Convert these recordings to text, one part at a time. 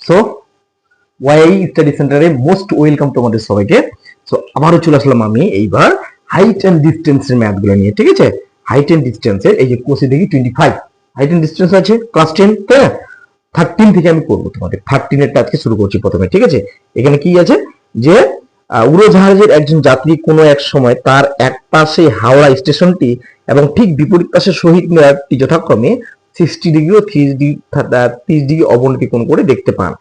So Y study সেন্টারে most welcome তোমাদের সবাইকে। সো আবারও চলে আসলাম আমি এইবার হাইট এন্ড ডিস্টেন্সের ম্যাথ গুলো নিয়ে। ঠিক আছে, হাইট এন্ড ডিস্টেন্সের এই যে কোষে দেখি 25 হাইট এন্ড ডিস্টেন্স আছে ক্লাস 10, তাই না? 13 থেকে আমি করবো তোমাদের। 13 এর আজকে শুরু করছি প্রথমে। ঠিক আছে, এখানে কি আছে যে উড়োজাহাজের একজন যাত্রী কোনো এক সময় তার এক পাশে হাওড়া স্টেশনটি এবং ঠিক বিপরীত পাশে শহীদ মিনারটি যথাক্রমে 60 ডিগ্রি ও 30 ডিগ্রি অবনতি কোণ করে দেখতে পান।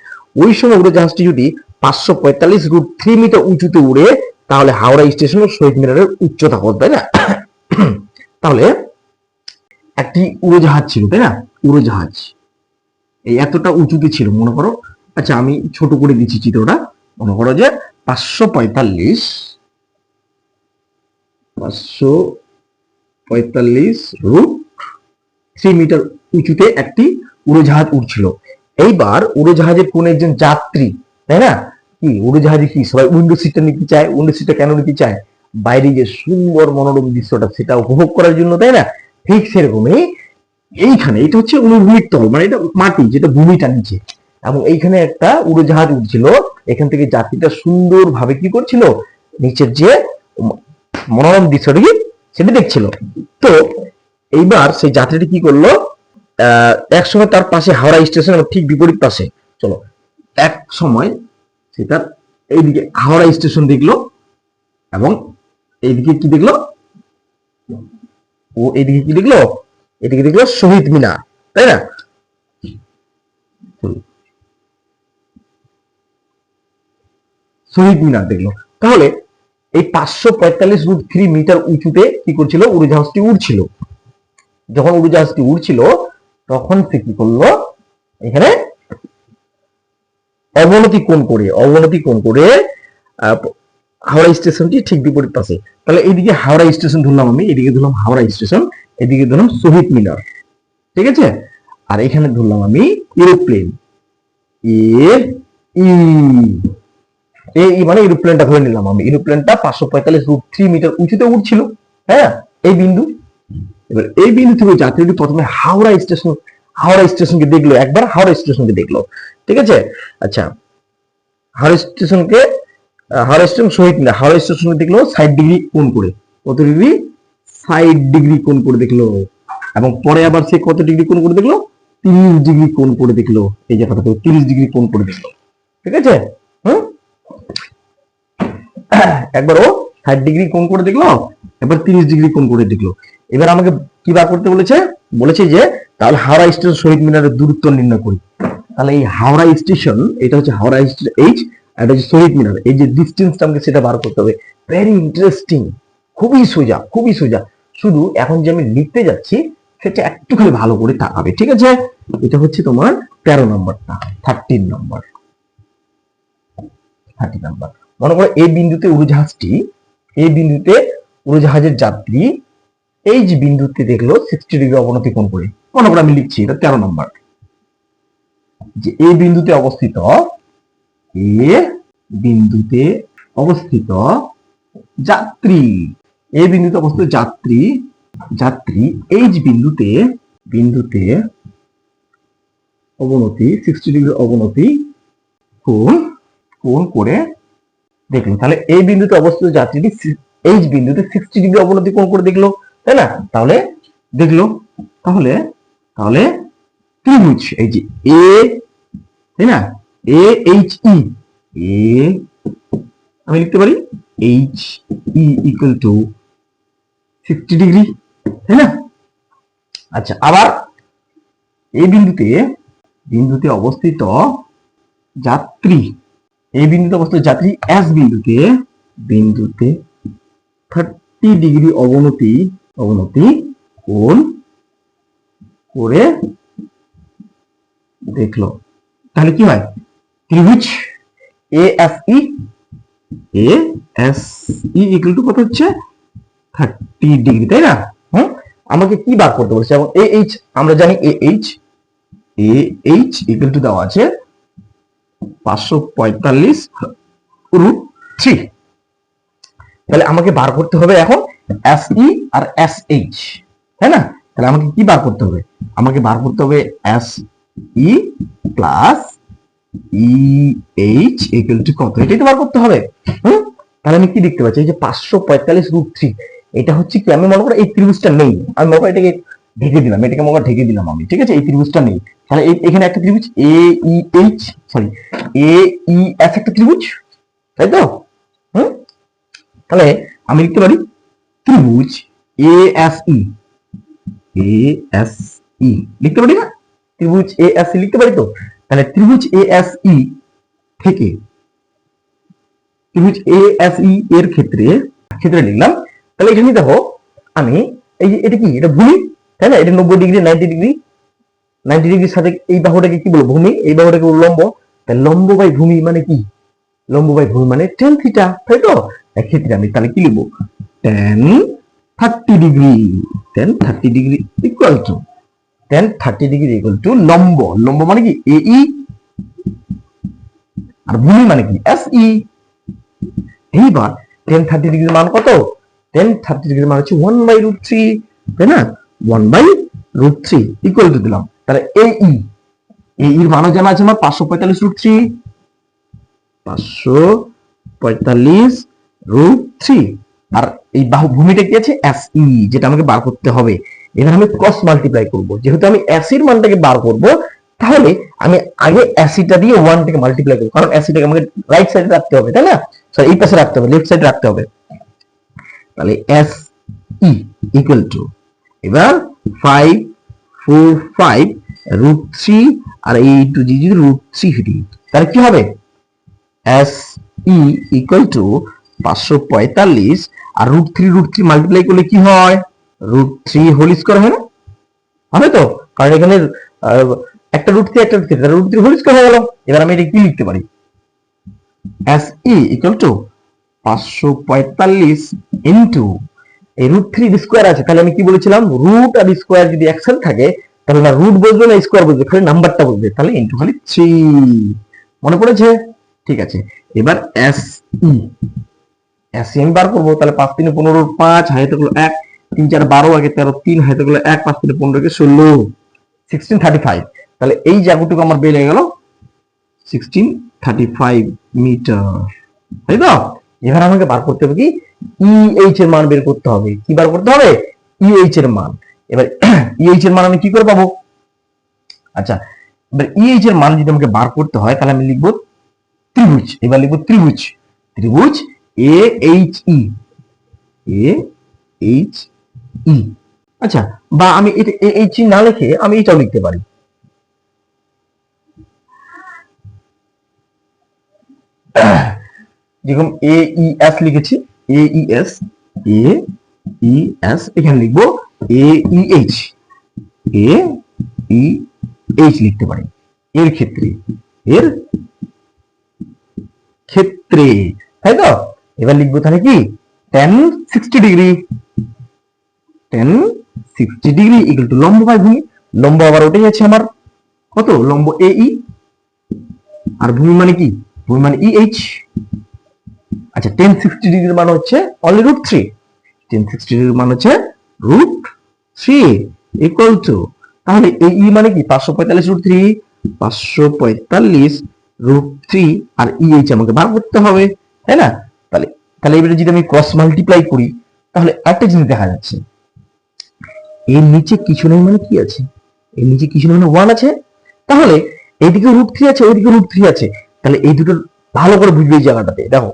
ওই সময় উড়োজাহাজটি যদি 545 √3 মিটার উঁচুতে উড়ে তাহলে হাওড়া স্টেশন ও শহীদ মিনারের উচ্চতা কত, তাই না? তাহলে একটি উড়োজাহাজ ছিল, তাই না? উড়োজাহাজ এই এতটা উঁচুতে ছিল মনে করো। আচ্ছা আমি ছোট করে দিচ্ছি চিত্রটা। মনে করো যে 545 √3 মিটার উঁচুতে একটি উড়োজাহাজ উঠছিল। এইবার উড়োজাহাজের কোন একজন যাত্রী, তাই না? কি উড়োজাহাজে কি সবাই উইন্ডো সিটটা নিতে চায়? উইন্ডো সিটটা কেন নিতে চায়? বাইরে যে সুন্দর মনোরম দৃশ্যটা সেটা উপভোগ করার জন্য, তাই না? ঠিক সেরকমই এইখানে এটা হচ্ছে অনুভূমিক তল, মানে এটা মাটি যেটা ভূমিটা নিচে, এবং এইখানে একটা উড়োজাহাজ উঠছিল। এখান থেকে যাত্রীটা সুন্দর ভাবে কি করছিল, নিচের যে মনোরম দৃশ্যটি সেটা দেখছিল। তো এইবার সেই যাত্রীটি কি করলো, এক সময় তার পাশে হাওড়া স্টেশন এবং ঠিক বিপরীত পাশে, চলো এক সময় সে তার এইদিকে হাওড়া স্টেশন দেখলো এবং এইদিকে কি দেখলো, ও এইদিকে কি দেখলো, এদিকে দেখলো শহীদ মিনার, তাই না? শহীদ মিনার দেখলো। তাহলে এই 545 √3 মিটার উঁচুতে কি করছিল, উড়োজাহাজটি উড়ছিল। যখন উড়োজাহাজটি উড়ছিল তখন সে কি করলো, এখানে অবনতি কোণ করে হাওড়া স্টেশনটি ঠিক বিপরীত পাশে। তাহলে এইদিকে হাওড়া স্টেশন ধরলাম আমি, এদিকে ধরলাম হাওড়া স্টেশন, এদিকে ধরলাম শহীদ মিনার। ঠিক আছে, আর এখানে ধরলাম আমি এরোপ্লেন, মানে এরোপ্লেনটা ধরে নিলাম আমি। এরোপ্লেনটা 545 √3 মিটার উঁচুতে উঠছিল, হ্যাঁ, এই বিন্দু। এবার এই বিন্দু থেকে যাত্রীটি প্রথমে হাওড়া স্টেশনকে দেখলো, একবার হাওড়া স্টেশনকে দেখলো। ঠিক আছে, আচ্ছা হাওড়া স্টেশন শহীদ মিনার, হাওড়া স্টেশনকে দেখলো 60 ডিগ্রি কোণ করে। কত ডিগ্রি? 60 ডিগ্রি কোণ করে দেখলো। এবং পরে আবার সে কত ডিগ্রি কোণ করে দেখলো? 30 ডিগ্রি কোণ করে দেখলো। এই জায়গাটা 30 ডিগ্রি কোণ করে দেখলো। ঠিক আছে, একবার ও 60 ডিগ্রি কোণ করে দেখলো, এবার 30 ডিগ্রি কোণ করে দেখলো। এবার আমাকে কি বার করতে বলেছে যে তাহলে হাওড়া স্টেশন শহীদ মিনারের দূরত্ব নির্ণয় করি। তাহলে এই হাওড়া স্টেশন, এটা হচ্ছে হাওড়া স্টেশন এইচ, আর এটা হচ্ছে শহীদ মিনার, এই যে ডিস্টেন্সটা আমাকে সেটা বার করতে হবে। ভেরি ইন্টারেস্টিং, খুবই সোজা। শুধু এখন যে আমি লিখতে যাচ্ছি সেটা একটুখানি ভালো করে তাকাবে। ঠিক আছে, এটা হচ্ছে তোমার 13 নম্বরটা, 13 নম্বর। মনে করো এই বিন্দুতে উড়োজাহাজের যাত্রী এই যে বিন্দুতে দেখলো 60 ডিগ্রি অবনতি কোণ করে। মনে করো আমি লিখছি এটা 13 নম্বর, যে এই বিন্দুতে অবস্থিত যাত্রী, এই যে বিন্দুতে অবনতি 60 ডিগ্রি অবনতি কোণ করে দেখলো। তাহলে এই বিন্দুতে অবস্থিত যাত্রীটি এই বিন্দুতে 60 ডিগ্রি অবনতি কোণ করে দেখলো, তাই না? তাহলে ত্রিভুজ এই যে এ, তাই না? এ এইচ ই, আমি লিখতে পারি H E equal two 60 degree, তাই না? আচ্ছা, আবার এই বিন্দুতে অবস্থিত যাত্রী, এস বিন্দুতে 30 ডিগ্রি অবনতি কোণ করে দেখলো। তাহলে কি হয়, ত্রিভুজ A S E equal two কত হচ্ছে 30 ডিগ্রি, তাই না? আমাকে কি বার করতে বলেছে? এবং এ এইচ আমরা জানি, এ এইচ ইকুয়াল টু দেওয়া আছে 545 √3। তাহলে আমাকে বার করতে হবে এখন এস ই আর এস এইচ, তাই না? তাহলে আমাকে কি বার করতে হবে? আমাকে বার করতে হবে S E plus E H equal to কত, এটাই তো বার করতে হবে। তাহলে আমি কি দেখতে পাচ্ছি, এই যে 545√3, এটা হচ্ছে কি, আমি মনে করি এই ত্রিভুজটা নেই, আমি মনে করি এটাকে ঢেকে দিলাম, এটাকে মনে করি ঢেকে দিলাম আমি, ঠিক আছে, এই ত্রিভুজটা নেই। তাহলে এখানে একটা ত্রিভুজ এ ই এইচ, সরি এ ই এস একটা ত্রিভুজ, তাই তো? তাহলে আমি লিখতে পারি ত্রিভুজ A S E, A S E লিখতে পারি না, ত্রিভুজ এ এস ই লিখতে পারি তো। তাহলে ত্রিভুজ এ এস ই থেকে, ত্রিভুজ এ এস ই এর ক্ষেত্রে লিখলাম। তাহলে এখানে দেখো আমি এই যে এটা কি, এটা ভূমি, তাই না, এটা 90 ডিগ্রি, 90 ডিগ্রি, 90 ডিগ্রির সাথে এই বাহুটাকে কি বলবো, ভূমি, এই বাহুটাকে লম্ব। তাহলে লম্ব বাই ভূমি মানে কি, লম্ব বাই ভূমি মানে tan থিটা, তাই তো? এক্ষেত্রে আমি তাহলে কি লিখবো, tan 30 degree, tan 30 degree equal to, tan 30 degree equal to লম্ব, লম্ব মানে কি এ ই, আর ভূমি মানে কি এস ই। এইবার tan 30 ডিগ্রির মান কত, tan 30 ডিগ্রির মান হচ্ছে 1/√3, তাই না, 1/√3 ইকুয়াল টু দিলাম। তাহলে এই এর মানও জানা আছে আমার 545√3, 545√3, আর এই বাহু ভূমিটা কি আছে এস ই, যেটা আমাকে বার করতে হবে। এবার আমি ক্রস মাল্টিপ্লাই করব, যেহেতু আমি এস এর মানটাকে বার করব, তাহলে আমি আগে এসিটা দিয়ে 1 থেকে মাল্টিপ্লাই করব, কারণ এসিটাকে আমাকে রাইট সাইডে রাখতে হবে, তাই না, সরি এই পাশে রাখতে হবে, লেফট সাইডে রাখতে হবে। তাহলে এস ই ইকুয়াল টু, এবার 545√3 আর এই টু জি যদি √3 তাহলে কি হবে, এস ই ইকুয়াল টু 545 আর √3 মাল্টিপ্লাই করলে কি হয়, √3 হোল স্কয়ার হয় না, হবে তো, কারণ এখানে একটা √3 একটা √3, √3 হোল স্কয়ার হয়ে গেল। এবার আমি এটা কি লিখতে পারি, S E equal to 545 into এই √3 স্কয়ার আছে, তাহলে আমি কি বলেছিলাম, রুট আর স্কয়ার যদি একসাথে থাকে তাহলে না রুট বসবে না স্কয়ার বসবে, খালি নাম্বারটা বসবে, তাহলে ইনটু খালি 3, মনে পড়েছে? ঠিক আছে, এবার এস ই, এস ই আমি বার করবো, তাহলে 5 3 15, 5 হাতে গুলো 1, 3 4 12, আগে 13, 3 হাতে গুলো 1, 5 3 15 16, 1635। তাহলে এই জায়গাটুকু আমার বের হয়ে গেল 1635 মিটার, তাই তো? এবার আমাকে বার করতে হবে কি, ইএইচ এর মান বের করতে হবে। কি বার করতে হবে, ইএইচ এর মান। এবার ইএইচ এর মান আমি কি করে পাবো, আচ্ছা এবার ইএইচ এর মান যদি আমাকে বার করতে হয় তাহলে আমি লিখবো ত্রিভুজ, এবার লিখবো ত্রিভুজ, ত্রিভুজ A H E, A H E. আচ্ছা, বা আমি এটা এ এইচ ই না লিখে আমি এটাও লিখতে পারি, যেরকম এ ই এস লিখেছি, এ ই এস, এ ই এস, এখানে লিখবো এ ই এইচ, এ ই এইচ লিখতে পারি এর ক্ষেত্রে, এর ক্ষেত্রে, তাই তো? এবার লিখবো তাহলে কি, tan 60 degree, tan 60 degree equal to লম্ব বাই ভূমি, লম্ব আবার ওটাই আছে আমার কত, লম্ব এ ই, আর ভূমি মানে কি, ভূমি মানে ই এইচ। আচ্ছা, tan 60 ডিগ্রির মান হচ্ছে অনলি √3, tan 60 ডিগ্রির মান হচ্ছে √3 ইকুয়াল টু, তাহলে এই ই মানে কি 545√3, 545√3 আর ইএইচ আমাকে বার করতে হবে, তাই না? তাহলে তাহলে এবারে যদি আমি ক্রস মাল্টিপ্লাই করি তাহলে একটা জিনিস দেখা যাচ্ছে, এর নিচে কিছু নেই মানে কি আছে, এর নিচে কিছু নেই মানে 1 আছে, তাহলে এইদিকে √3 আছে, ওইদিকে √3 আছে, তাহলে এই দুটো ভালো করে বুঝবে এই জায়গাটাতে। দেখো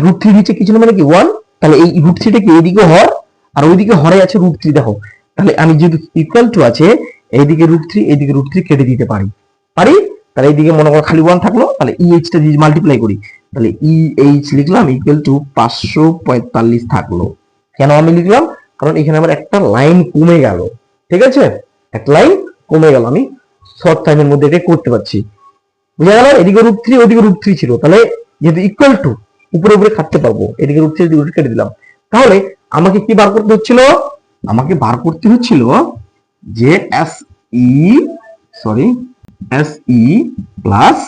√3 নিচে কিছু নেই মানে কি 1, তাহলে এই √3টা কি এইদিকে হর আর ওইদিকে হরে আছে √3, দেখো তাহলে আমি যেহেতু ইকুয়াল টু আছে, এইদিকে √3 এইদিকে √3 কেটে দিতে পারি, তাহলে এইদিকে মনে করো খালি 1 থাকলো, তাহলে ইএইচ টা যদি মাল্টিপ্লাই করি তাহলে ইএইচ লিখলাম ইকুয়াল টু 545 থাকলো। কেন আমি লিখলাম, কারণ এখানে আমার একটা লাইন কমে গেল, ঠিক আছে, একটা লাইন কমে গেল, আমি শর্ট টাইমের মধ্যে এটা করতে পারছি, বুঝা গেল? এদিকে √3 ওদিকে √3 ছিল, তাহলে যেহেতু ইকুয়াল টু উপরে উপরে কাটতে পারবো, এদিকে √3 এদিকে √3 কেটে দিলাম। তাহলে আমাকে কি বার করতে হচ্ছিল, আমাকে বার করতে হচ্ছিল যে S E, sorry S E plus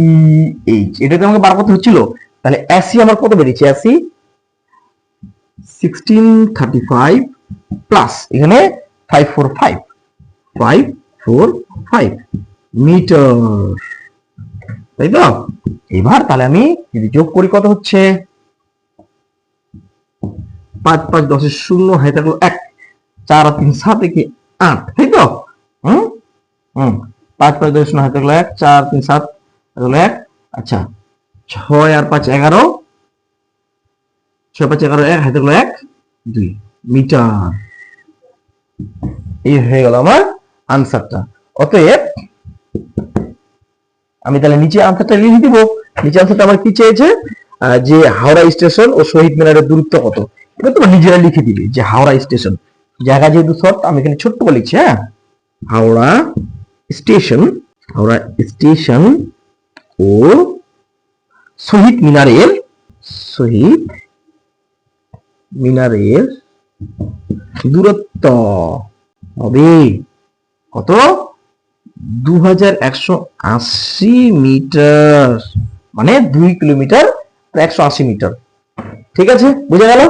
E H, এটাতে আমাকে বার করতে হচ্ছিল। তাহলে এস ই আমার কত বেরিয়েছে, এস ই 1635 প্লাস এখানে 545 মিটার, তাই তো? এবার তাহলে আমি যদি যোগ করি কত হচ্ছে, 5 5 10 শূন্য, হয়ে থাকলো 1, 4 আর 3 7 কি 8, তাই তো? হুম হুম 5 5 10 শূন্য, হয়ে থাকলো 1, 4 3 7 হলো 1। আচ্ছা, 6 আর 5 11, 6 5 11 1, হয়ে থাকলো 1 2 মিটার। এই হয়ে গেল আমার আনসারটা। অতএব আমি তাহলে নিচে আনসারটা লিখে দিব। নিচে আনসারটা আমার কি চেয়েছে, যে হাওড়া স্টেশন ও শহীদ মিনারের দূরত্ব কত। এবার তোমরা নিজেরা লিখে দিবে যে হাওড়া স্টেশন, জায়গা যেহেতু শর্ট আমি এখানে ছোট্ট করে লিখছি। হ্যাঁ, হাওড়া স্টেশন, হাওড়া স্টেশন ও শহীদ মিনারের, শহীদ মিনারের দূরত্ব হবে কত, 2180 মিটার, মানে 2 কিলোমিটার 180 মিটার। ঠিক আছে, বুঝা গেল?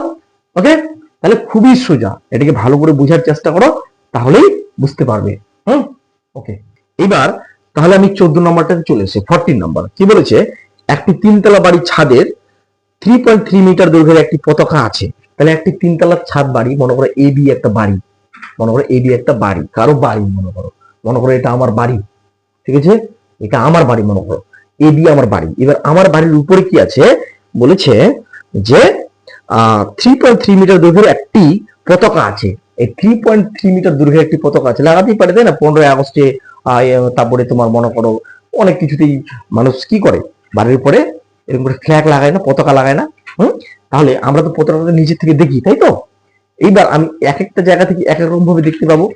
ওকে, তাহলে খুবই সোজা, এটাকে ভালো করে বোঝার চেষ্টা করো, তাহলেই বুঝতে পারবে। ওকে, এবার তাহলে আমি 14 নম্বরটাতে চলে এসেছি। 14 নম্বর কি বলেছে, একটি 3 তলা বাড়ির ছাদের 3.3 মিটার দৈর্ঘ্যের একটি পতাকা আছে। তাহলে একটি 3 তলার ছাদ বাড়ি, মনে করো এ বি একটা বাড়ি, মনে করো এ বি একটা বাড়ি, কারো বাড়ি মনে করো এটা আমার বাড়ি, ঠিক আছে, এটা আমার বাড়ি, মনে করো এ বি আমার বাড়ি। এবার আমার বাড়ির উপরে কি আছে বলেছে যে 3.3 মিটার দৈর্ঘ্যের একটি পতাকা আছে। এই 3.3 মিটার দৈর্ঘ্যের একটি পতাকা আছে, লাগাতেই পারে তাই না? 15ই আগস্টে, তারপরে তোমার মনে করো অনেক কিছুতেই মানুষ কি করে, বাড়ির উপরে এরকম করে ফ্ল্যাগ লাগায় না, পতাকা লাগায় না। তাহলে আমরা তো পতাকাটা নিচে থেকে দেখি, তাই তো? এইবার আমি এক একটা জায়গা থেকে এক এক রকম ভাবে দেখতে পাবো।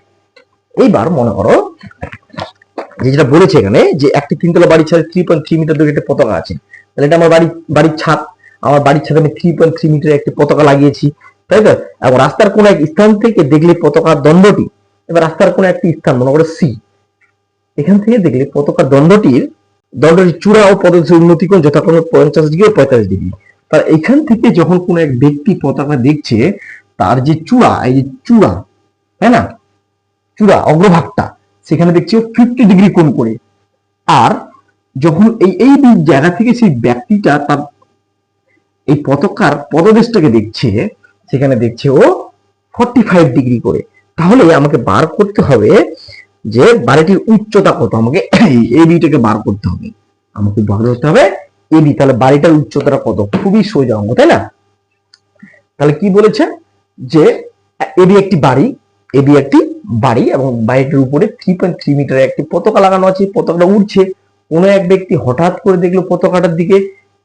এইবার মনে করো যেটা বলেছে এখানে, যে একটি 3 তলা বাড়ির ছাদে 3.3 মিটার দৈর্ঘ্যের একটা পতাকা আছে। তাহলে এটা আমার বাড়ির ছাদ, আমার বাড়ির ছাদে আমি 3.3 মিটার একটি পতাকা লাগিয়েছি, তাই তো? এবং রাস্তার কোন এক স্থান থেকে দেখলে পতাকার দণ্ডটি, এবার রাস্তার কোন একটি স্থান মনে করো সি, এখান থেকে দেখলে পতাকার দণ্ডটির চূড়া ও পদদেশের উন্নতি কোণ যথাক্রমে 50 ডিগ্রি ও 45 ডিগ্রি। তার এখান থেকে যখন কোন এক ব্যক্তি পতাকা দেখছে, তার যে চূড়া, এই যে চূড়া, তাই না, চূড়া অগ্রভাগটা, সেখানে দেখছি 50 ডিগ্রি কোণ করে। আর যখন এই জায়গা থেকে সেই ব্যক্তিটা তার এই পতাকার পদদেশটাকে দেখছে, সেখানে দেখছে ও 45 ডিগ্রি করে। তাহলে আমাকে বার করতে হবে যে বাড়িটির উচ্চতা কত, আমাকে এই বিটাকে বার করতে হবে, আমাকে বার করতে হবে এই বি। তাহলে বাড়িটার উচ্চতাটা কত, খুবই সোজা অঙ্ক, তাই না? তাহলে কি বলেছে যে এবি একটি বাড়ি, এবি একটি বাড়ি এবং বাড়িটির উপরে 3.3 মিটার একটি পতাকা লাগানো আছে, পতাকাটা উড়ছে। কোন এক ব্যক্তি হঠাৎ করে দেখলো পতাকাটার দিকে,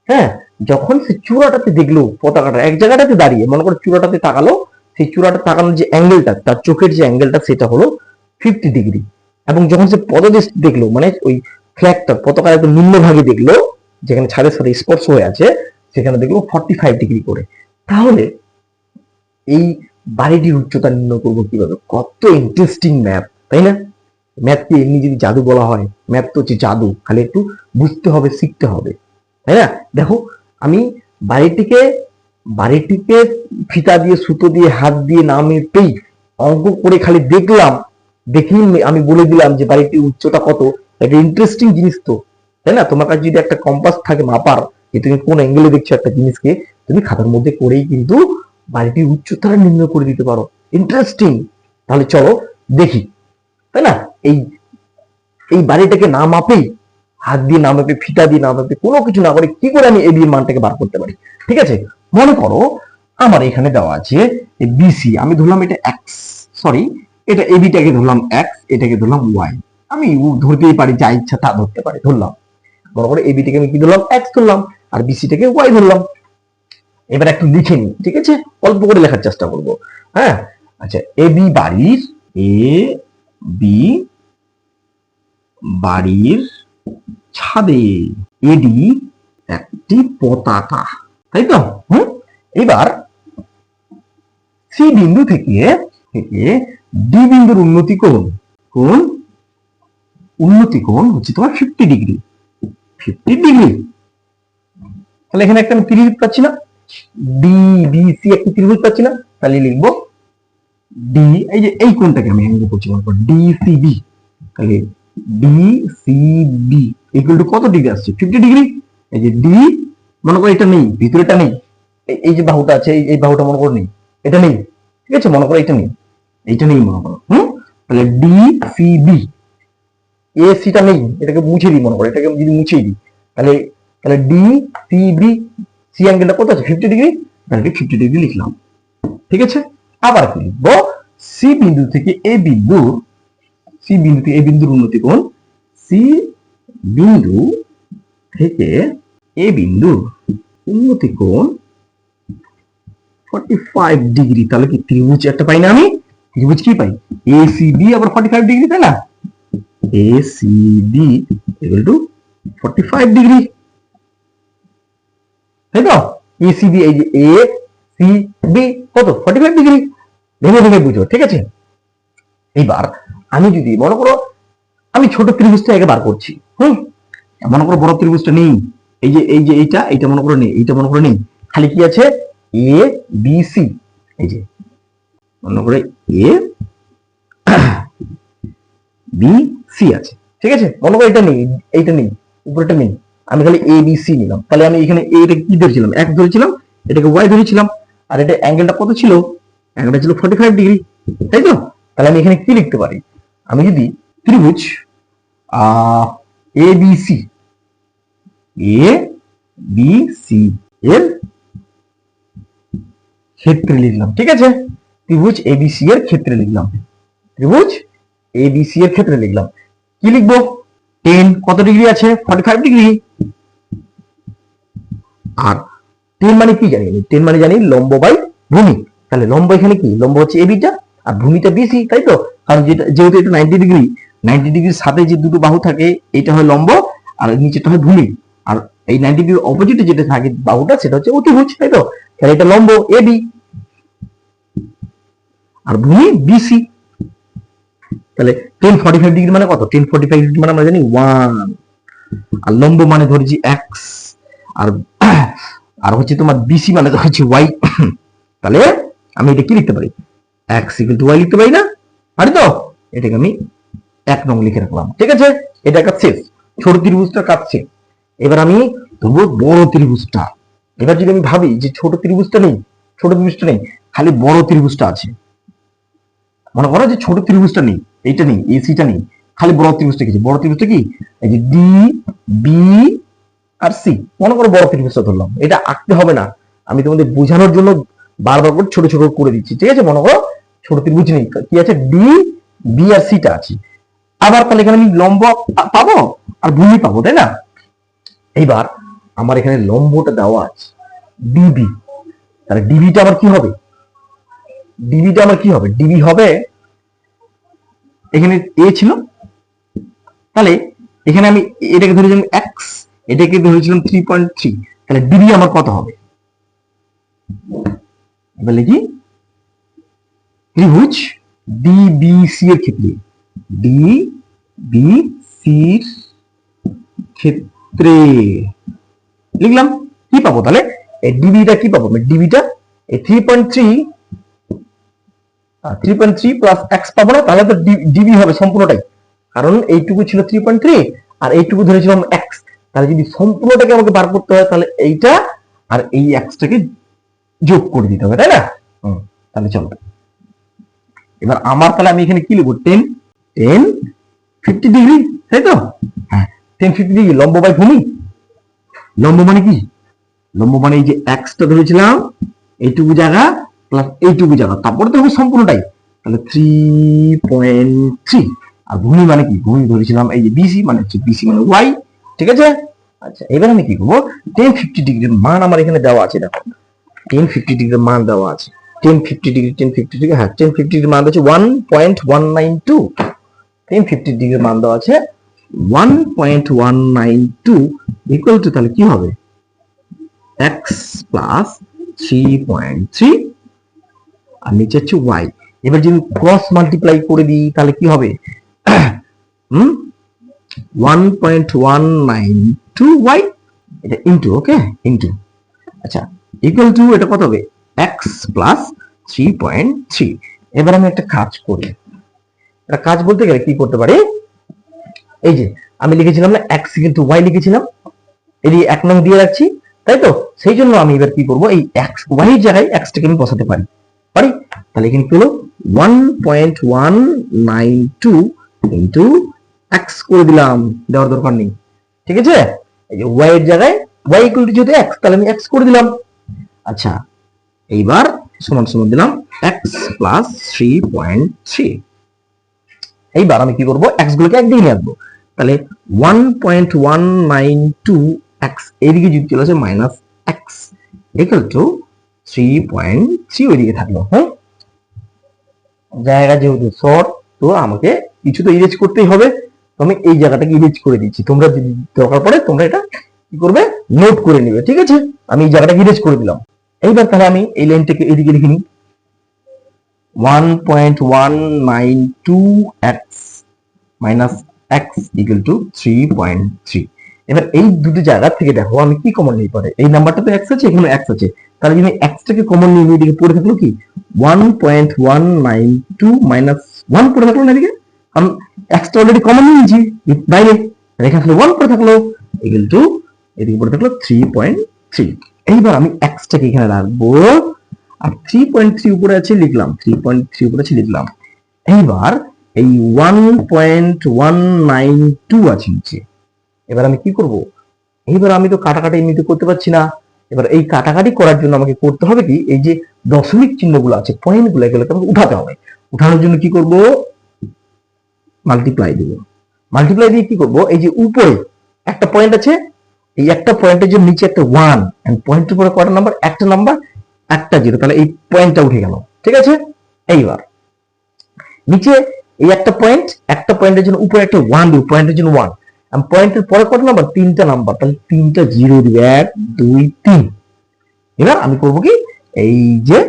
হ্যাঁ, যখন সে চূড়াটাতে দেখলো পতাকাটা এক জায়গাটাতে দাঁড়িয়ে, মনে করো চূড়াটাতে তাকালো, সেই চূড়াটা তাকানোর যে অ্যাঙ্গেলটা, তার চোখের যে অ্যাঙ্গেলটা, সেটা হলো 50 ডিগ্রি। এবং যখন সে পদদেশ দেখলো, মানে ওই ফ্ল্যাগটা পতাকার একদম নিম্নভাগে দেখলো, যেখানে ছাদের সাথে স্পর্শ হয়ে আছে, সেখানে দেখলো 45 ডিগ্রি করে। তাহলে এই বাড়িটির উচ্চতা নির্ণয় করবো কিভাবে? কত ইন্টারেস্টিং ম্যাথ, তাই না? ম্যাথকে এমনি যদি জাদু বলা হয়, ম্যাথ তো হচ্ছে জাদু, খালি একটু বুঝতে হবে, শিখতে হবে, তাই না? দেখো, আমি বাড়িটিকে ফিতা দিয়ে, সুতো দিয়ে, হাত দিয়ে না মেপেই অঙ্ক করে খালি দেখলাম, দেখেই আমি বলে দিলাম যে বাড়িটির উচ্চতা কত। এটা ইন্টারেস্টিং জিনিস তো, তাই না? তোমার কাছে যদি একটা কম্পাস থাকে মাপার, যে তুমি কোন অ্যাঙ্গেলে দেখছো একটা জিনিসকে, তুমি খাতার মধ্যে করেই কিন্তু বাড়িটির উচ্চতাটা নির্ণয় করে দিতে পারো। ইন্টারেস্টিং। তাহলে চলো দেখি, তাই না? এই এই বাড়িটাকে না মাপেই, হাত দিয়ে না মাপে, ফিতা দিয়ে না মাপে, কোনো কিছু না করে কি করে আমি এবি এর মানটাকে বার করতে পারি? ঠিক আছে, মনে করো আমার এখানে দেওয়া আছে বিসি, আমি ধরলাম এটা এক্স, সরি, এটা এবিটাকে ধরলাম এক্স, এটাকে ধরলাম ওয়াই। আমি ধরতেই পারি, যা ইচ্ছা তা ধরতে পারি, ধরলাম। মনে করো এবিটাকে আমি কি ধরলাম, এক্স ধরলাম, আর বিসিটাকে ওয়াই ধরলাম। এবার একটু লিখে নিই, ঠিক আছে, অল্প করে লেখার চেষ্টা করব। হ্যাঁ, আচ্ছা, এ বি বাড়ির ছাদে এডি একটি পতাকা, তাই তো? এবার সি বিন্দু থেকে ডি বিন্দুর উন্নতি কোণ হচ্ছে তোমার 50 ডিগ্রি। 50 ডিগ্রি, তাহলে এখানে একটা আমি ত্রিভুজ পাচ্ছি না, ডি বি সি একটা ত্রিভুজ পাচ্ছি না, তাহলে লিখবো ডি, এই যে এই কোণটাকে আমি অ্যাঙ্গেল করছি, মনে করো ডিসিবি, তাহলে ডিসিবি ইকুয়াল টু কত ডিগ্রি আসছে 50 ডিগ্রি। এই যে ডি মনে করো এটা নেই, ভিতরেটা নেই, এই যে বাহুটা আছে এই বাহুটা মনে করো নেই, এটা নেই, ঠিক আছে, মনে করো এটা নেই, এইটা নেই মনে করো। তাহলে ডিসিবি এসিটা নেই, এটাকে মুছে দিই, মনে করো এটাকে যদি মুছে দিই তাহলে তাহলে ডিসিবি সি অ্যাঙ্গেলটা কত আছে 50 ডিগ্রি, তাহলে 50 ডিগ্রি লিখলাম, ঠিক আছে। আবার কি লিখবো, সি বিন্দু থেকে এ বিন্দুর উন্নতি কোণ, সি বিন্দু থেকে এ বিন্দুর উন্নতি কোণ 45 ডিগ্রি। তাহলে কি ত্রিভুজ একটা পাই না আমি, ত্রিভুজ কি পাই, এসিবি আবার 45 ডিগ্রি, তাই না, এসিবি ইকুয়াল টু 45 ডিগ্রি, তাই তো। এসিবি এই যে এ সি বি কত 45 ডিগ্রি, ভেঙে ভেঙে বুঝো, ঠিক আছে। এইবার আমি যদি মনে করো আমি ছোট ত্রিভুজটা আগে বার করছি, মনে করো বড় ত্রিভুজটা নেই, এই যে এইটা মনে করো নেই, এইটা মনে করো নেই, খালি কি আছে এ বি সি, এই যে মনে করো এ বি সি আছে, ঠিক আছে। মনে করো এটা নেই, এইটা নেই, উপরেটা নেই, আমি খালি এ বি সি নিলাম, তাহলে আমি এখানে এটা কি ধরেছিলাম, এক ধরেছিলাম, এটাকে ওয়াই ধরেছিলাম, আর এটা অ্যাঙ্গেলটা কত ছিল, অ্যাঙ্গেলটা ছিল 45 ডিগ্রি, তাই তো। তাহলে আমি এখানে কি লিখতে পারি, আমি যদি ত্রিভুজ এ বি সি এর ক্ষেত্রে লিখলাম, ঠিক আছে, ত্রিভুজ এবিসি এর ক্ষেত্রে লিখলাম, ত্রিভুজ এবিসি এর ক্ষেত্রে লিখলাম, কি লিখবো, 10 কত ডিগ্রি আছে 45 ডিগ্রি, আর 10 মানে কি জানি, 10 মানে জানি লম্ব বাই ভূমি, তাহলে লম্ব এখানে কি, লম্ব হচ্ছে এবিটা আর ভূমিটা বিসি, তাই তো, কারণ যেহেতু এটা 90 ডিগ্রির সাথে যে দুটো বাহু থাকে এটা হয় লম্ব আর নিচেটা হয় ভূমি, আর এই 90 ডিগ্রির অপোজিটে যেটা থাকে বাহুটা সেটা হচ্ছে অতিভুজ, তাই তো। তাহলে এটা লম্ব এবি আর ভূমি বিসি, তাহলে 10 45 ডিগ্রি মানে কত, 10 45 ডিগ্রি মানে আমরা জানি 1, আর লম্ব মানে ধরেছি x, আর আর হচ্ছে তোমার বিসি মানে হচ্ছে y, তাহলে আমি এটা কি লিখতে পারি, x = y লিখতে পারি না, পারি তো, এটাকে আমি 1 নং লিখে রাখলাম, ঠিক আছে। এটা কাজ শেষ, ছোট ত্রিভুজটা কাজ শেষ। এবার আমি ধরবো বড় ত্রিভুজটা। এবার যদি আমি ভাবি যে ছোট ত্রিভুজটা নেই, খালি বড় ত্রিভুজটা আছে, মনে করো যে ছোট ত্রিভুজটা নেই, এইটা নেই, এসিটা নেই, খালি বড় ত্রিভুজটা কি, বড় ত্রিভুজটা কি, এই যে ডি বি আর সি, মনে করো বড় ত্রিভুজটা ধরলাম, এটা আঁকতে হবে না, আমি তোমাদের বোঝানোর জন্য বারবার করে ছোট ছোট করে দিচ্ছি, ঠিক আছে। মনে করো ছোট ত্রিভুজ নেই, কি আছে, ডি বি আর সিটা আছে, আবার তাহলে এখানে আমি লম্ব পাবো আর ভূমি পাবো, তাই না। এইবার আমার এখানে লম্বটা দেওয়া আছে ডিবি, তাহলে ডিবিটা আমার কি হবে, ডিবি হবে এখানে এ ছিল, তাহলে এখানে আমি এটাকে ধরেছিলাম x, এটাকে ধরেছিলাম 3.3, তাহলে ডিবি আমার কত হবে, এবার লিখি ত্রিভুজ ডিবিসি এর ক্ষেত্রে, ডিবিসি এর ক্ষেত্রে লিখলাম, কি পাবো তাহলে, এই ডিবিটা কি পাবো, ডিবিটা এই 3.3 প্লাস x পাবো না, তাহলে তো ডিবি হবে সম্পূর্ণটাই, কারণ এইটুকু ছিল 3.3 আর এইটুকু ধরেছিলাম x, তাহলে যদি সম্পূর্ণটাকে আমাকে বার করতে হয় তাহলে এইটা আর এই x টাকে যোগ করে দিতে হবে, তাই না। তাহলে চলো এবার আমার, তাহলে আমি এখানে কি লিখবো, 10 50 ডিগ্রি, তাই তো, হ্যাঁ 10 50 ডিগ্রি লম্ব বাই ভূমি, লম্ব মানে কি, লম্ব মানে এই যে x টা ধরেছিলাম এইটুকু জায়গা প্লাস এইটুকু জায়গা, তারপরে তো হবে সম্পূর্ণটাই, তাহলে 3.3, আর ভূমি মানে কি, ভূমি ধরেছিলাম এই যে বিসি মানে হচ্ছে বিসি মানে y, ঠিক আছে। আচ্ছা এবার আমি কি করবো, 10 50 ডিগ্রির মান আমার এখানে দেওয়া আছে, দেখো 10 50 ডিগ্রির মান দেওয়া আছে, 10 50 ডিগ্রি, হ্যাঁ 10 50 ডিগ্রির মান আছে 1.192, 10 50 ডিগ্রির মান দেওয়া আছে 1.192 ইকুয়াল টু, তাহলে কি হবে x প্লাস 3.3 আর নিচে হচ্ছে y। এবার যদি ক্রস মাল্টিপ্লাই করে দিই তাহলে কি হবে, 1.192y, এটা ইনটু, ওকে ইনটু, আচ্ছা ইকুয়াল টু, এটা কত হবে x প্লাস 3.3। এবার আমি একটা কাজ করি, এটা কাজ বলতে গেলে কি করতে পারি, এই যে আমি লিখেছিলাম না x কিন্তু y লিখেছিলাম, এই 1 নং দিয়ে রাখছি, তাই তো? সেই জন্য আমি এবার কি করব, এই x y এর জায়গায় x টাকে আমি বসাতে পারি পারি তাহলে এখানে কি হলো 1.192 ইনটু x করে দিলাম, দেওয়ার দরকার নেই, ঠিক আছে? এই যে y এর জায়গায় y ইকুয়াল টু যেহেতু x, তাহলে আমি x করে দিলাম। আচ্ছা, এইবার সমান সমান দিলাম x প্লাস 3.3। এইবার আমি কি করব, x গুলোকে একদিকে নিয়ে আসবো, তাহলে 1.192x এদিকে যদি চলে আসে মাইনাস x ইকুয়াল টু 3.3 ওইদিকে থাকলো। হ্যাঁ, জায়গা যেহেতু শর্ট, তো আমাকে কিছু তো ইরেজ করতেই হবে, তো আমি এই জায়গাটাকে ইরেজ করে দিচ্ছি। তোমরা যদি দরকার পড়ে তোমরা এটা কি করবে, নোট করে নেবে, ঠিক আছে? আমি এই জায়গাটাকে ইরেজ করে দিলাম। এইবার তাহলে আমি এই লাইনটাকে এদিকে লিখে নিই, 1.192x minus x equal to 3.3। এবার এই দুটো জায়গা থেকে দেখো আমি কি কমন নিতে পারি, এই নাম্বারটা তো x আছে, এখানে x আছে, তাহলে যদি x টাকে কমন নিয়ে এদিকে পড়ে থাকলো কি 1.192 মাইনাস 1 পড়ে থাকলো না এদিকে, কারণ x টা অলরেডি কমন নিয়েছি বাইরে, এখানে আসলে 1 পড়ে থাকলো ইকুয়াল টু এদিকে পড়ে থাকলো 3.3। এইবার আমি x টাকে এখানে রাখবো, আর 3.3 উপরে আছে লিখলাম, 3.3 উপরে আছে লিখলাম। এইবার এই 1.192 আছে নিচে, এবার আমি কি করব, এইবার আমি তো কাটাকাটি এমনিতে করতে পারছি না, এবার এই কাটাকাটি করার জন্য আমাকে করতে হবে কি, এই যে দশমিক চিহ্নগুলো আছে পয়েন্টগুলো, এগুলোকে আমাকে উঠাতে হবে। উঠানোর জন্য কি করব, মাল্টিপ্লাই দেব। মাল্টিপ্লাই দিয়ে কি করব, এই যে উপরে একটা পয়েন্ট আছে, এই একটা পয়েন্টের জন্য নিচে একটা 1 এন্ড পয়েন্টের উপরে কয়টা নাম্বার, একটা নাম্বার, একটা 0, তাহলে এই পয়েন্টটা উঠে গেল, ঠিক আছে? এইবার নিচে এই একটা পয়েন্টের জন্য উপরে একটা 1 দিব, পয়েন্টের জন্য 1, এন্ড পয়েন্টের পরে কত নাম্বার, তিনটা নাম্বার, তাহলে তিনটা 0 দিবে, 1 2 3। এবার আমি করব কি, এই যে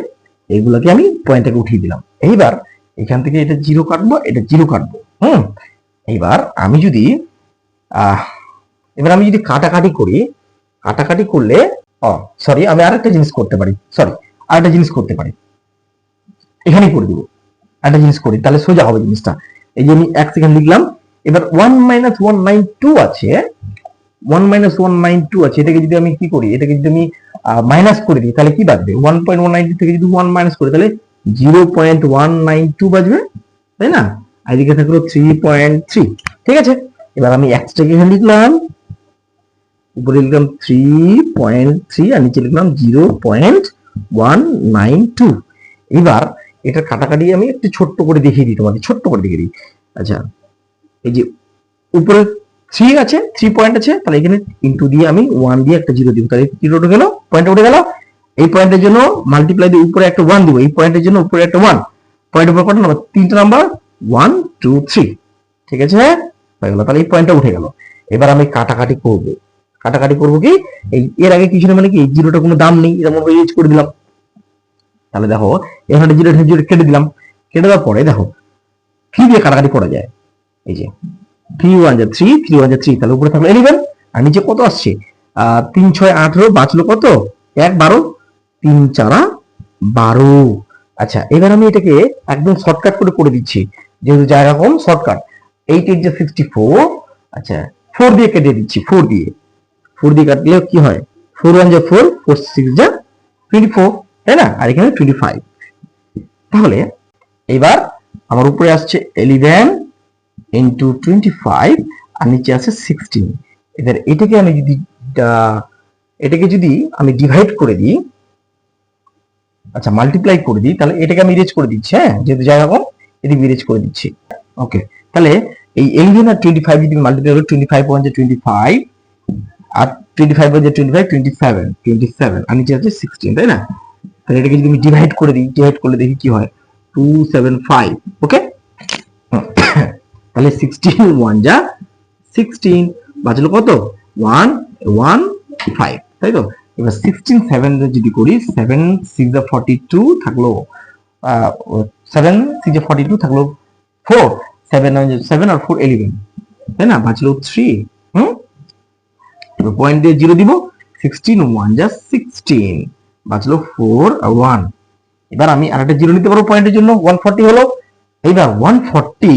এগুলোকে আমি পয়েন্টটাকে উঠিয়ে দিলাম। এইবার এখান থেকে এটা 0 কাটবো, এটা 0 কাটবো। এইবার আমি যদি কাটাকাটি করি, কাটাকাটি করলে সরি আমি আরেকটা জিনিস করতে পারি, এখানেই করে দিব, একটা জিনিস করি, তাহলে সোজা হবে জিনিসটা। এই যে আমি এক সেকেন্ড লিখলাম, এবার 1-192 আছে, 1-192 আছে, এটাকে যদি আমি কি করি, এটাকে যদি আমি মাইনাস করে দিই, তাহলে কি বাজবে, 1.192 থেকে যদি 1 মাইনাস করি তাহলে 0.192 বাজবে, তাই না? আর এদিকে থাকলো 3.3, ঠিক আছে? এবার আমি এক্সটাকে এখানে লিখলাম, উপরে লিখলাম 3.3 আর নিচে লিখলাম 0.192। এবার এটা কাটাকাটি আমি একটু ছোট্ট করে দেখিয়ে দিই, তোমাদের ছোট্ট করে দেখিয়ে দিই। আচ্ছা, এই যে উপরে 3 আছে, 3 পয়েন্ট আছে, তাহলে এখানে ইনটু দিয়ে আমি 1 দিয়ে একটা 0 দিব, তাহলে 0 উঠে গেল, পয়েন্ট উঠে গেল। এই পয়েন্টের জন্য মাল্টিপ্লাই দিয়ে উপরে একটা 1 দিব, এই পয়েন্টের জন্য উপরে একটা 1, পয়েন্টের উপর কত নাম্বার, তিনটা নাম্বার, 1 2 3, ঠিক আছে? হয়ে গেল, তাহলে এই পয়েন্টটা উঠে গেল। এবার আমি কাটাকাটি করব, কি এই এর আগে কিছু না, মানে কি 0টা কোনো দাম নেই, এটা মনে ইউজ করে দিলাম। তাহলে দেখো এখানে 0 কেটে দিলাম, কেটে দেওয়ার পরে দেখো 3 দিয়ে কাটাকাটি করা যায়। এই যে 3 1 যা 3, 3 1 যা 3, তাহলে উপরে থাকলো 11 আর নিচে কত আসছে, 3 6 18, বাঁচলো কত, 1 12, 3 4 12। আচ্ছা, এবার আমি এটাকে একদম শর্টকাট করে দিচ্ছি, যেহেতু জায়গা কম, শর্টকাট। 8 8 যা 64, আচ্ছা 4 দিয়ে কেটে দিচ্ছি, 4 দিয়ে কাটলে কি হয়, 4 1 যা 4, 4 6 যা 24, তাই না? আর এখানে 25। তাহলে এবার আমার উপরে আসছে 11 ইন্টু 25 আর নিচে আছে 16। এবার এটাকে যদি আমি ডিভাইড করে দিই, আচ্ছা মাল্টিপ্লাই করে দিই, তাহলে এটাকে আমি ইরেজ করে দিচ্ছি, হ্যাঁ, যেহেতু জায়গা কম এদিকে ইরেজ করে দিচ্ছি। ওকে, তাহলে এই 11 আর 25 যদি মাল্টিপ্লাই করি, 25 1 যা 25 আর 25 1 যা 25, 27 আর নিচে আছে 16, তাই না? তাহলে এটাকে যদি আমি ডিভাইড করে দিই, ডিভাইড করলে দেখি কি হয়, 275। ওকে, তাহলে 16 1 যা 16, বাঁচলো কত, 1 1 5, তাই তো? এবার 16 7 যদি করি, 7 6 যা 42 থাকলো, 7 6 যা 42 থাকলো 4, 7 আর 4 11, তাই না? বাঁচলো 3। এবার পয়েন্ট দিয়ে 0 দিব, 16 1 যা 16, বাঁচলো 4 আর 1। এবার আমি আরেকটা 0 নিতে পারবো পয়েন্টের জন্য, 140 হলো। এইবার 140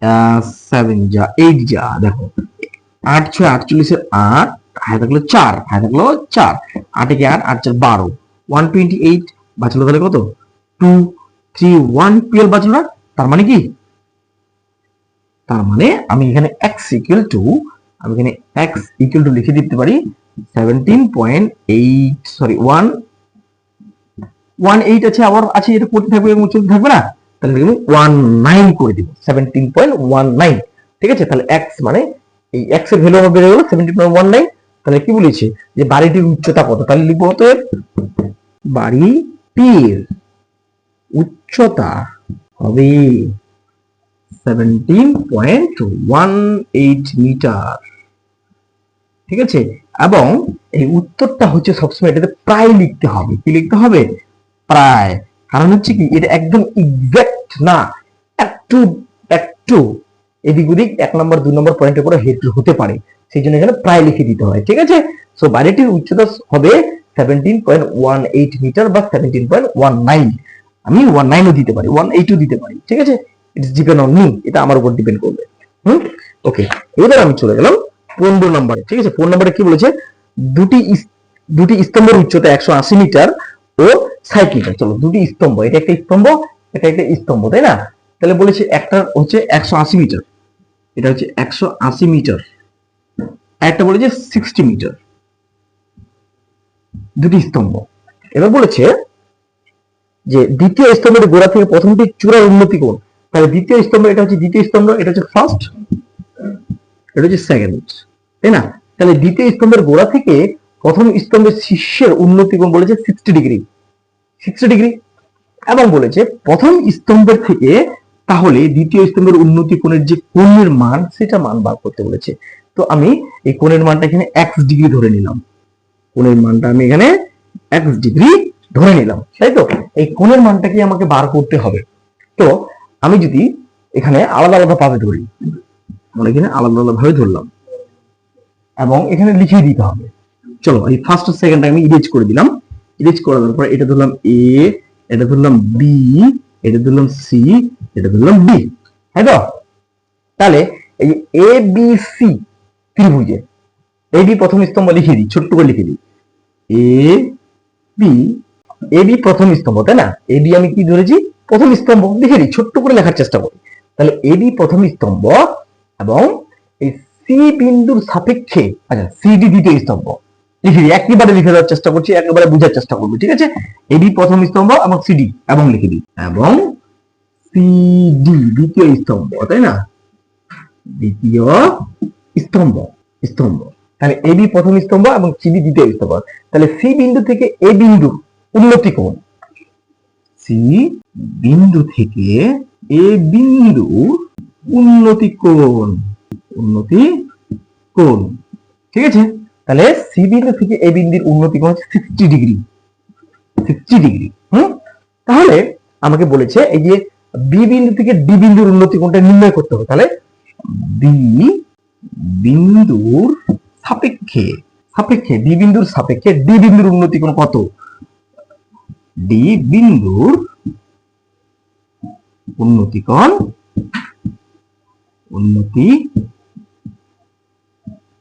7 যা 8 যা দেখো 8 6 48 8 হাতে থাকলো 4 হাতে থাকলো 4 8 এ 8 8 4 12 128 বাঁচলো তাহলে কত 2 3 1 12 বাঁচলো না তার মানে কি তার মানে আমি এখানে x ইকুয়াল টু আমি এখানে x ইকুয়াল টু লিখে দিতে পারি 17.8 সরি 18 আছে আবার আছে এটা পড়তে থাকবে এবং চলতে থাকবে না তাহলে আমি 19 করে দিব 17.19 ঠিক আছে তাহলে x মানে এই x এর ভ্যালু হবে বের হলো 17.19 তাহলে কি বলেছে যে বাড়িটির উচ্চতা কত তাহলে লিখব হতো বাড়িটির উচ্চতা হবে 17.18 মিটার ঠিক আছে এবং এই উত্তরটা হচ্ছে সবসময় এটাতে প্রায় লিখতে হবে কি লিখতে হবে প্রায় কারণ হচ্ছে কি এটা একদম এক্সাক্ট না একটু একটু এদিক ওদিক 1 নম্বর 2 নম্বর পয়েন্টের উপরে হেড হতে পারে সেই জন্য এখানে প্রায় লিখে দিতে হয় ঠিক আছে সো বাড়িটির উচ্চতা হবে 17.18 মিটার বা 17.19 আমি 19 ও দিতে পারি 18 ও দিতে পারি ঠিক আছে ইটস ডিপেন্ড অন মি এটা আমার উপর ডিপেন্ড করবে ওকে এবার আমি চলে গেলাম 15 নম্বরে ঠিক আছে 4 নম্বরে কি বলেছে দুটি স্তম্ভের উচ্চতা 180 মিটার ও 60 মিটার চলো দুটি স্তম্ভ এটা একটা স্তম্ভ এটা একটা স্তম্ভ তাই না তাহলে বলেছে একটা হচ্ছে 180 মিটার এটা হচ্ছে 180 মিটার একটা বলেছে 60 মিটার দুটি স্তম্ভ এবার বলেছে যে দ্বিতীয় স্তম্ভের গোড়া থেকে প্রথমটি চূড়ার উন্নতি কোণ তাহলে দ্বিতীয় স্তম্ভ এটা হচ্ছে দ্বিতীয় স্তম্ভ এটা হচ্ছে ফার্স্ট এটা হচ্ছে সেকেন্ড তাই না তাহলে দ্বিতীয় স্তম্ভের গোড়া থেকে প্রথম স্তম্ভের শীর্ষের উন্নতি কোণ বলেছে 60 ডিগ্রি এবং বলেছে প্রথম স্তম্ভের থেকে তাহলে দ্বিতীয় স্তম্ভের উন্নতি কোণের যে কোণের মান সেটা মান বার করতে বলেছে তো আমি এই কোণের মানটা এখানে x ডিগ্রি ধরে নিলাম কোণের মানটা আমি এখানে x ডিগ্রি ধরে নিলাম তাই তো এই কোণের মানটা কি আমাকে বার করতে হবে তো আমি যদি এখানে আলাদা আলাদা ভাবে ধরি আমরা এখানে আলাদা আলাদা ভাবে ধরলাম এবং এখানে লিখে দিতে হবে চলো এই ফার্স্ট আর সেকেন্ডটা আমি ইরেজ করে দিলাম ইরেজ করার পর এটা ধরলাম a এটা ধরলাম b এটা ধরলাম c এটা ধরলাম d তাই তো তাহলে এই a b c ত্রিভুজে a b প্রথম স্তম্ভ লিখে দিই ছোট্ট করে লিখে দিই a b প্রথম স্তম্ভ তাই না a b আমি কি ধরেছি প্রথম স্তম্ভ লিখে দিই ছোট্ট করে লেখার চেষ্টা করি তাহলে a b প্রথম স্তম্ভ এবং এই c বিন্দুর সাপেক্ষে আচ্ছা c d দ্বিতীয় স্তম্ভ লিখে দিই একেবারে লিখে দেওয়ার চেষ্টা করছি একেবারে বোঝার চেষ্টা করবো ঠিক আছে a b প্রথম স্তম্ভ এবং c d এবং লিখে দিই এবং c d দ্বিতীয় স্তম্ভ তাই না দ্বিতীয় স্তম্ভ তাহলে a b প্রথম স্তম্ভ এবং c d দ্বিতীয় স্তম্ভ তাহলে c বিন্দু থেকে a বিন্দুর উন্নতি কোণ c বিন্দু থেকে a বিন্দুর উন্নতি কোণ ঠিক আছে তাহলে c বিন্দু থেকে a বিন্দুর উন্নতি কোণ হচ্ছে 60 ডিগ্রি তাহলে আমাকে বলেছে এই যে b বিন্দু থেকে d বিন্দুর উন্নতি কোণটা নির্ণয় করতে হবে তাহলে b বিন্দুর সাপেক্ষে b বিন্দুর সাপেক্ষে d বিন্দুর উন্নতি কোণ কত d বিন্দুর উন্নতি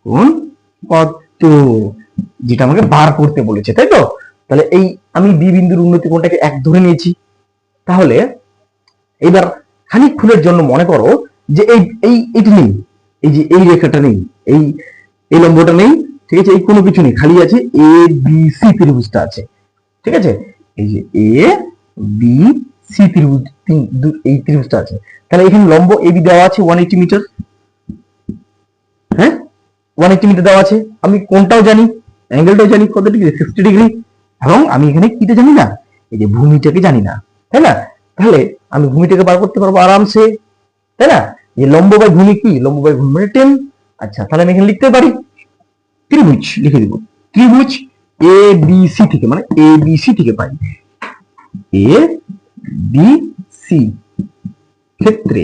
কোণ কত যেটা আমাকে বার করতে বলেছে তাই তো তাহলে এই আমি বি বিন্দুর উন্নতি কোণটাকে 1 ধরে নিয়েছি তাহলে এবার খানিকক্ষণের জন্য মনে করো যে এইটা নেই এই যে এই রেখাটা নেই এই লম্বটা নেই ঠিক আছে এই কোনো কিছু নেই খালি আছে এ বি সি ত্রিভুজটা আছে ঠিক আছে এই যে এ বি সি ত্রিভুজ এই ত্রিভুজটা আছে তাহলে এখানে লম্ব এবি দেওয়া আছে 180 মিটার হ্যাঁ 180 মিটার দেওয়া আছে আমি কোণটাও জানি অ্যাঙ্গেলটাও জানি কত ডিগ্রি 60 ডিগ্রি এবং আমি এখানে কিটা জানি না এই যে ভূমিটাকে জানি না তাই না তাহলে আমি ভূমিটাকে বার করতে পারবো আরামসে তাই না এই লম্ব বাই ভূমি কি লম্ব বাই ভূমি মানে 10 আচ্ছা তাহলে আমি এখানে লিখতে পারি ত্রিভুজ লিখে দিব ত্রিভুজ এ বি সি থেকে মানে এ বি সি থেকে পাই এ বি সি ক্ষেত্রে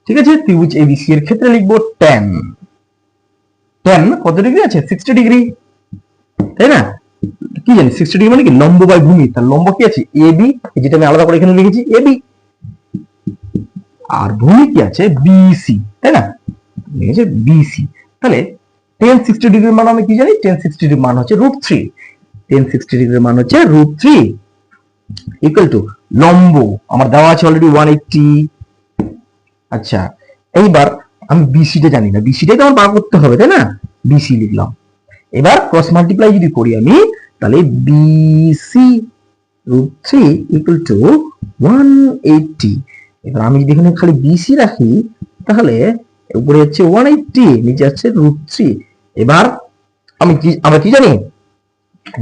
ঠিক আছে ত্রিভুজ এবিসি এর ক্ষেত্রে লিখবো 10 কত ডিগ্রি আছে 60 ডিগ্রি তাই না কি জানি 60 ডিগ্রি মানে কি লম্ব বাই ভূমি তার লম্ব কি আছে এবি যেটা আমি আলাদা করে এখানে লিখেছি এবি আর ভূমি কি আছে বিসি, তাই না? বিসি। তাহলে টেন 60 ডিগ্রির মান আমি কি জানি? টেন 60 ডিগ্রির মান হচ্ছে √3। টেন 60 ডিগ্রির মান হচ্ছে √3 ইকুয়াল টু লম্ব আমার দেওয়া আছে অলরেডি 180। আচ্ছা, এইবার আমি বিসিটা জানি না, বিসিটাই তো আমার বার করতে হবে, তাই না? বিসি লিখলাম। এবার ক্রস মাল্টিপ্লাই যদি করি আমি, তাহলে বিসি √3 ইকুয়াল টু 180। এবার আমি যদি এখানে খালি বিসি রাখি, তাহলে উপরে হচ্ছে 180, নিচে হচ্ছে √3। এবার আমরা কি জানি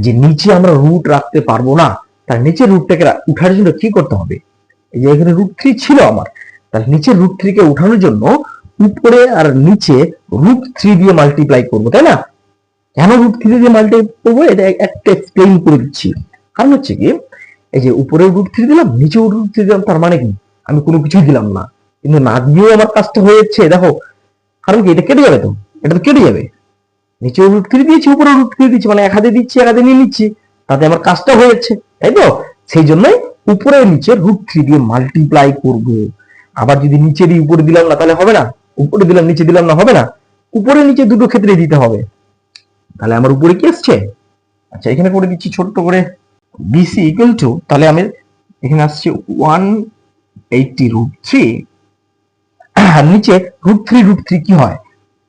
যে নিচে আমরা রুট রাখতে পারবো না, তার নিচে রুটটাকে উঠার জন্য কি করতে হবে? এই যে এখানে √3 ছিল আমার, তাহলে নিচে √3 কে উঠানোর জন্য উপরে আর নিচে √3 দিয়ে মাল্টিপ্লাই করবো, তাই না? কেন √3 দিয়ে মাল্টিপ্লাই করবো এটা একটা এক্সপ্লেইন করে দিচ্ছি। কারণ হচ্ছে কি, এই যে উপরে √3 দিলাম, নিচেও √3 দিলাম, তার মানে কি আমি কোনো কিছুই দিলাম না, কিন্তু না দিয়েও আমার কাজটা হয়ে যাচ্ছে। দেখো, কারণ কি এটা কেটে যাবে, তো এটা তো কেটে যাবে। নিচে √3 দিয়েছি, উপরে √3 দিচ্ছি, মানে এক হাতে দিচ্ছি এক হাতে নিয়ে নিচ্ছি, তাতে আমার কাজটা হয়ে যাচ্ছে, তাই তো? সেই জন্যই উপরে নিচে √3 দিয়ে মাল্টিপ্লাই করব। আবার যদি নিচে দিয়ে উপরে দিলাম না, তাহলে হবে না। উপরে দিলাম নিচে দিলাম না, হবে না। উপরে নিচে দুটো ক্ষেত্রে দিতে হবে। তাহলে আমার উপরে কি আসছে? আচ্ছা, এখানে করে দিচ্ছি ছোট্ট করে, বিসি ইকুয়াল টু, তাহলে আমি এখানে আসছে 180 √3, আর নিচে √3 কি হয়?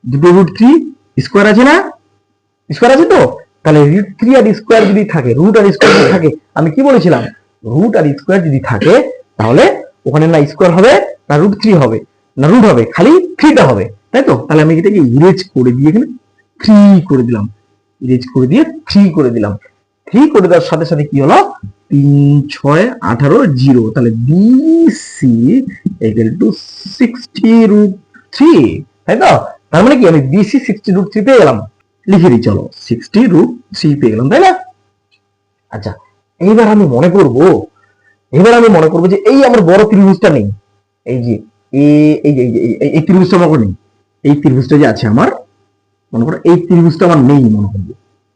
দুটো √3 স্কোয়ার আছে না? স্কোয়ার আছে তো? তাহলে √3 আর স্কোয়ার যদি থাকে, রুট আর স্কোয়ার যদি থাকে, আমি কি বলেছিলাম? রুট আর স্কোয়ার যদি থাকে, তাহলে ওখানে না স্কোয়ার হবে না √3 হবে না রুট হবে, খালি 3টা হবে, তাই তো? তাহলে আমি এটাকে ইরেজ করে দিয়ে এখানে 3 করে দিলাম, ইরেজ করে দিয়ে 3 করে দিলাম। 3 করে দেওয়ার সাথে সাথে কি হলো? 3 6 18 0। তাহলে বিসি ইকুয়াল টু 60 √3, তাই তো? তার মানে কি আমি বিসি 60 √3 পেয়ে গেলাম। লিখে দিই, চলো, 60 √3 পেয়ে গেলাম, তাই না? আচ্ছা, এইবার আমি মনে করব যে এই আমার বড় ত্রিভুজটা নেই, এই যে এই ত্রিভুজটা মনে নেই, এই ত্রিভুজটা যে আছে আমার, মনে করো এই ত্রিভুজটা আমার নেই, মনে করবো,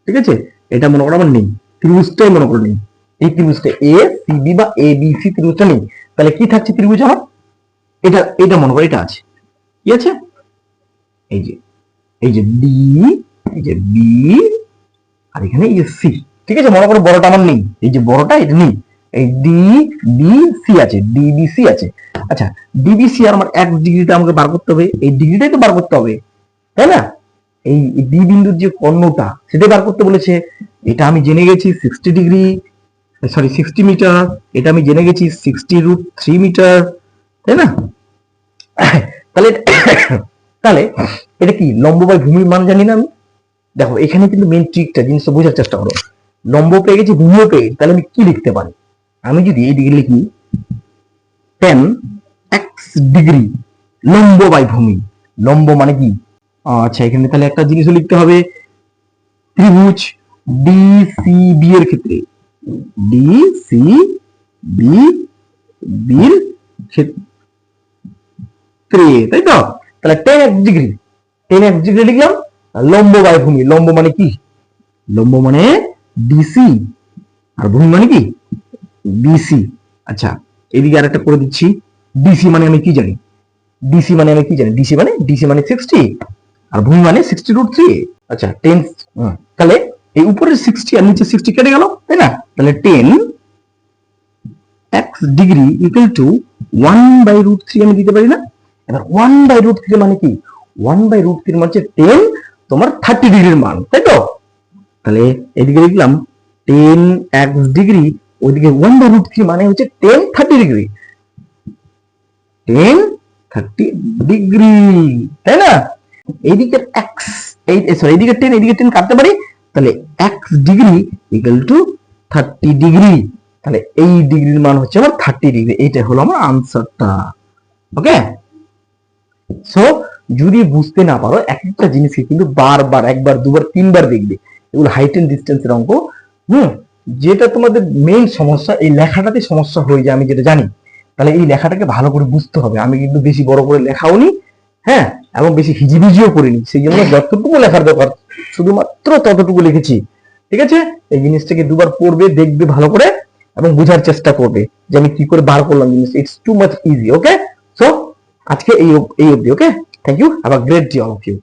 ঠিক আছে? এটা মনে করো আমার নেই, ত্রিভুজটাই মনে করো নেই, এই ত্রিভুজটা এ সি বি বা এ বি সি ত্রিভুজটা নেই। তাহলে কি থাকছে ত্রিভুজ আমার? এটা মনে করো এটা আছে, কি আছে? এই যে ডি, এই যে বি, আর এখানে এই যে সি, ঠিক আছে? মনে করো বড়টা আমার নেই, এই যে বড়টা এটা নেই, এই ডি বি সি আছে, ডিবিসি আছে। আচ্ছা, ডিবিসি আর আমার 1 ডিগ্রিটা আমাকে বার করতে হবে, এই ডিগ্রিটাই তো বার করতে হবে, তাই না? এই ডি বিন্দুর যে কর্ণটা, সেটা বার করতে বলেছে। এটা আমি জেনে গেছি 60 ডিগ্রি, সরি 60 মিটার, এটা আমি জেনে গেছি 60 √3 মিটার, তাই না? তাহলে তাহলে এটা কি লম্ব বাই ভূমির মান জানি না আমি? দেখো, এখানে কিন্তু মেইন ট্রিকটা, জিনিসটা বোঝার চেষ্টা করো। লম্ব পেয়ে গেছি, ভূমিও পেয়ে গেছি, তাহলে আমি কি লিখতে পারি? আমি যদি এইদিকে লিখি 10 x ডিগ্রি লম্ব বাই ভূমি, লম্ব মানে কি? আচ্ছা, এখানে তাহলে একটা জিনিসও লিখতে হবে, ত্রিভুজ ডিসিবি এর ক্ষেত্রে, ডিসিবি বির ক্ষেত্রে, তাই তো? তাহলে 10x ডিগ্রি, 10x ডিগ্রি লিখলাম। লম্ব বাই ভূমি, লম্ব মানে কি? লম্ব মানে ডিসি, আর ভূমি মানে কি? বিসি। আচ্ছা, এদিকে আরেকটা করে দিচ্ছি, ডিসি মানে আমি কি জানি? ডিসি মানে 60, আর ভূমি মানে 60 √3। আচ্ছা, 10, তাহলে এই উপরের 60 আর নিচে 60 কেটে গেল, তাই না? তাহলে 10x ডিগ্রি ইকুয়াল টু 1/√3 আমি দিতে পারি না? এবার 1/√3 মানে কি? 1/√3 মানে হচ্ছে 10 তোমার 30 ডিগ্রির মান, তাই তো? তাহলে এদিকে লিখলাম 10x ডিগ্রি, ওইদিকে 1/√3 মানে হচ্ছে 10 30 ডিগ্রি, 10 30 ডিগ্রি, তাই না? এইদিকে x, এইদিকে 10 এইদিকে 10 কাটতে পারি, তাহলে x degree equal to 30 degree. তাহলে এই ডিগ্রির মান হচ্ছে আমার 30 ডিগ্রি। এইটা হলো আমার আনসারটা। ওকে, সো যদি বুঝতে না পারো, এক একটা জিনিসকে কিন্তু বারবার, একবার দুবার তিনবার দেখবে। এগুলো হাইট এন্ড ডিস্টেন্সের অঙ্ক। যেটা তোমাদের মেইন সমস্যা, এই লেখাটাতে সমস্যা হয়ে যায়, আমি যেটা জানি। তাহলে এই লেখাটাকে ভালো করে বুঝতে হবে। আমি কিন্তু বেশি বড় করে লেখাও নি, হ্যাঁ, এবং বেশি হিজিবিজিও করিনি। সেই জন্য যতটুকু লেখার দরকার শুধুমাত্র ততটুকু লিখেছি, ঠিক আছে? এই জিনিসটাকে দুবার পড়বে, দেখবে ভালো করে, এবং বোঝার চেষ্টা করবে যে আমি কি করে বার করলাম জিনিস। It's too much easy. Okay, so আজকে এই অবধি। Okay, thank you, have a great day all of you.